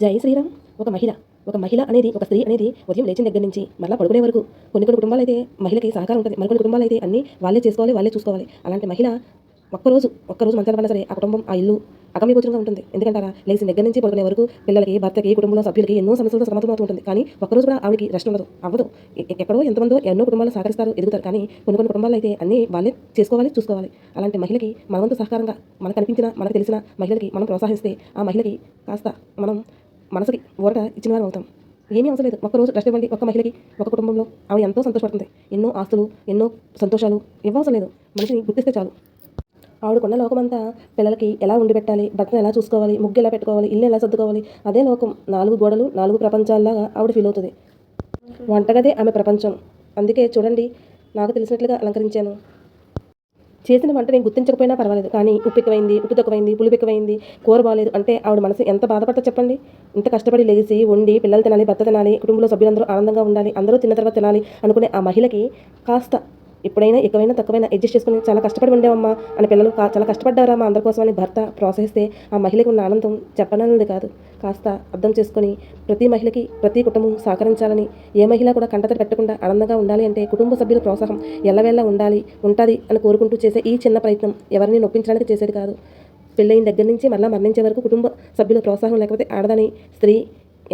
జై శ్రీరామ్. ఒక మహిళ అనేది, ఒక స్త్రీ అనేది ఉదయం లేచిన దగ్గర నుంచి మళ్ళీ పడుకునే వరకు కొన్ని కొన్ని కుటుంబాలైతే మహిళకి సహకారం ఉంటుంది. మరికొన్ని కుటుంబాలైతే అన్నీ వాళ్ళే చేసుకోవాలి, వాళ్ళే చూసుకోవాలి. అలాంటి మహిళ ఒక్కరోజు మంచాన పడినా సరే ఆ కుటుంబం, ఆ ఇల్లు అగమ్యగోచరంగా ఉంటుంది. ఎందుకంటారా, లేచిన దగ్గర నుంచి పడుకునే వరకు పిల్లలకి, భర్తకి, కుటుంబంలో సభ్యులకి ఎన్నో సమస్యలతో సతమతమవుతూ ఉంటుంది. కానీ ఒక్కరోజు కూడా ఆవిడకి రెస్ట్ అవ్వదు. ఎక్కడో ఎంతమందో ఎన్నో కుటుంబాలు సహకరిస్తారు, ఎదుగుతారు. కానీ కొన్ని కొన్ని కుటుంబాలు అయితే అన్నీ వాళ్ళే చేసుకోవాలి, చూసుకోవాలి. అలాంటి మహిళకి మన వంతు సహకారంగా మనకు అనిపించిన, మనకు తెలిసిన మహిళకి మనం ప్రోత్సహిస్తే ఆ మహిళకి కాస్త మనం మనసుకి ఊరట ఇచ్చిన వారు అవుతాం. ఏమీ అవసరం లేదు, ఒక్కరోజు రెస్ట్ ఇవ్వండి ఒక మహిళకి, ఒక కుటుంబంలో ఆవిడ ఎంతో సంతోషపడుతుంది. ఎన్నో ఆస్తులు, ఎన్నో సంతోషాలు ఇవ్వవసరం లేదు, మనిషిని గుర్తిస్తే చాలు. ఆవిడకున్న లోకమంతా పిల్లలకి ఎలా ఉండి పెట్టాలి, భర్తను ఎలా చూసుకోవాలి, ముగ్గు ఎలా పెట్టుకోవాలి, ఇల్లు ఎలా సర్దుకోవాలి, అదే లోకం. 4 గోడలు, 4 ప్రపంచాల్లాగా ఆవిడ ఫీల్ అవుతుంది. వంటగదే ఆమె ప్రపంచం. అందుకే చూడండి, నాకు తెలిసినట్లుగా అలంకరించాను. చేసిన వంట నేను గుర్తించకపోయినా పర్వాలేదు, కానీ ఉప్పు ఎక్కువైంది, ఉప్పు తక్కువైంది, పులుపు ఎక్కువైంది, కూర బాలేదు అంటే ఆవిడ మనసు ఎంత బాధపడతా చెప్పండి. ఇంత కష్టపడి లేచి వండి పిల్లలు తినాలి, భర్త తినాలి, కుటుంబంలో సభ్యులందరూ ఆనందంగా ఉండాలి, అందరూ తిన్న తర్వాత తినాలి అనుకునే ఆ మహిళకి కాస్త ఎప్పుడైనా ఎక్కువైనా తక్కువైనా అడ్జస్ట్ చేసుకుని చాలా కష్టపడి ఉండేవమ్మా అని పిల్లలు చాలా కష్టపడ్డారా మా అందరి కోసం అని భర్త ప్రోత్సహిస్తే ఆ మహిళకి ఉన్న ఆనందం చెప్పనన్నది కాదు. కాస్త అర్థం చేసుకొని ప్రతి మహిళకి, ప్రతి కుటుంబం సహకరించాలని, ఏ మహిళ కూడా కంటతడి పెట్టకుండా ఆనందంగా ఉండాలి అంటే కుటుంబ సభ్యుల ప్రోత్సాహం ఎల్లవేళ ఉంటుంది అని కోరుకుంటూ చేసే ఈ చిన్న ప్రయత్నం ఎవరిని నొప్పించడానికి చేసేది కాదు. పెళ్ళైన దగ్గర నుంచి మళ్ళీ మరణించే వరకు కుటుంబ సభ్యుల ప్రోత్సాహం లేకపోతే ఆడదని, స్త్రీ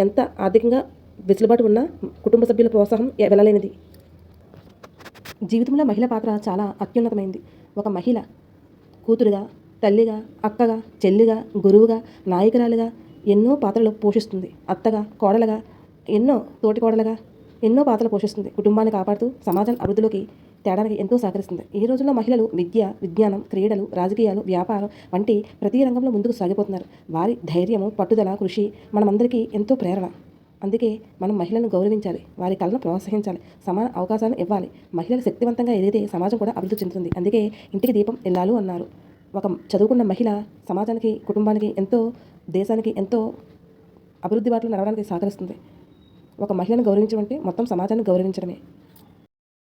ఎంత ఆర్థికంగా వెసులుబాటు ఉన్నా కుటుంబ సభ్యుల ప్రోత్సాహం వెళ్ళలేనిది. జీవితంలో మహిళ పాత్ర చాలా అత్యున్నతమైంది. ఒక మహిళ కూతురుగా, తల్లిగా, అక్కగా, చెల్లిగా, గురువుగా, నాయకురాలిగా ఎన్నో పాత్రలు పోషిస్తుంది. అత్తగా, కోడలుగా, తోటి కోడలుగా ఎన్నో పాత్రలు పోషిస్తుంది. కుటుంబాన్ని కాపాడుతూ సమాజం అభివృద్ధిలోకి తేడానికి ఎంతో సహకరిస్తుంది. ఈ రోజుల్లో మహిళలు విద్య, విజ్ఞానం, క్రీడలు, రాజకీయాలు, వ్యాపారం వంటి ప్రతి రంగంలో ముందుకు సాగిపోతున్నారు. వారి ధైర్యము, పట్టుదల, కృషి మనమందరికీ ఎంతో ప్రేరణ. అందుకే మనం మహిళలను గౌరవించాలి, వారి కళను ప్రోత్సహించాలి, సమాన అవకాశాలను ఇవ్వాలి. మహిళలు శక్తివంతంగా ఎదిగితే సమాజం కూడా అభివృద్ధి చెందుతుంది. అందుకే ఇంటికి దీపం ఇల్లాలు అన్నారు. ఒక చదువుకున్న మహిళ సమాజానికి, కుటుంబానికి దేశానికి ఎంతో అభివృద్ధి బాటలో నడవడానికి సహకరిస్తుంది. ఒక మహిళను గౌరవించడం అంటే మొత్తం సమాజాన్ని గౌరవించడమే.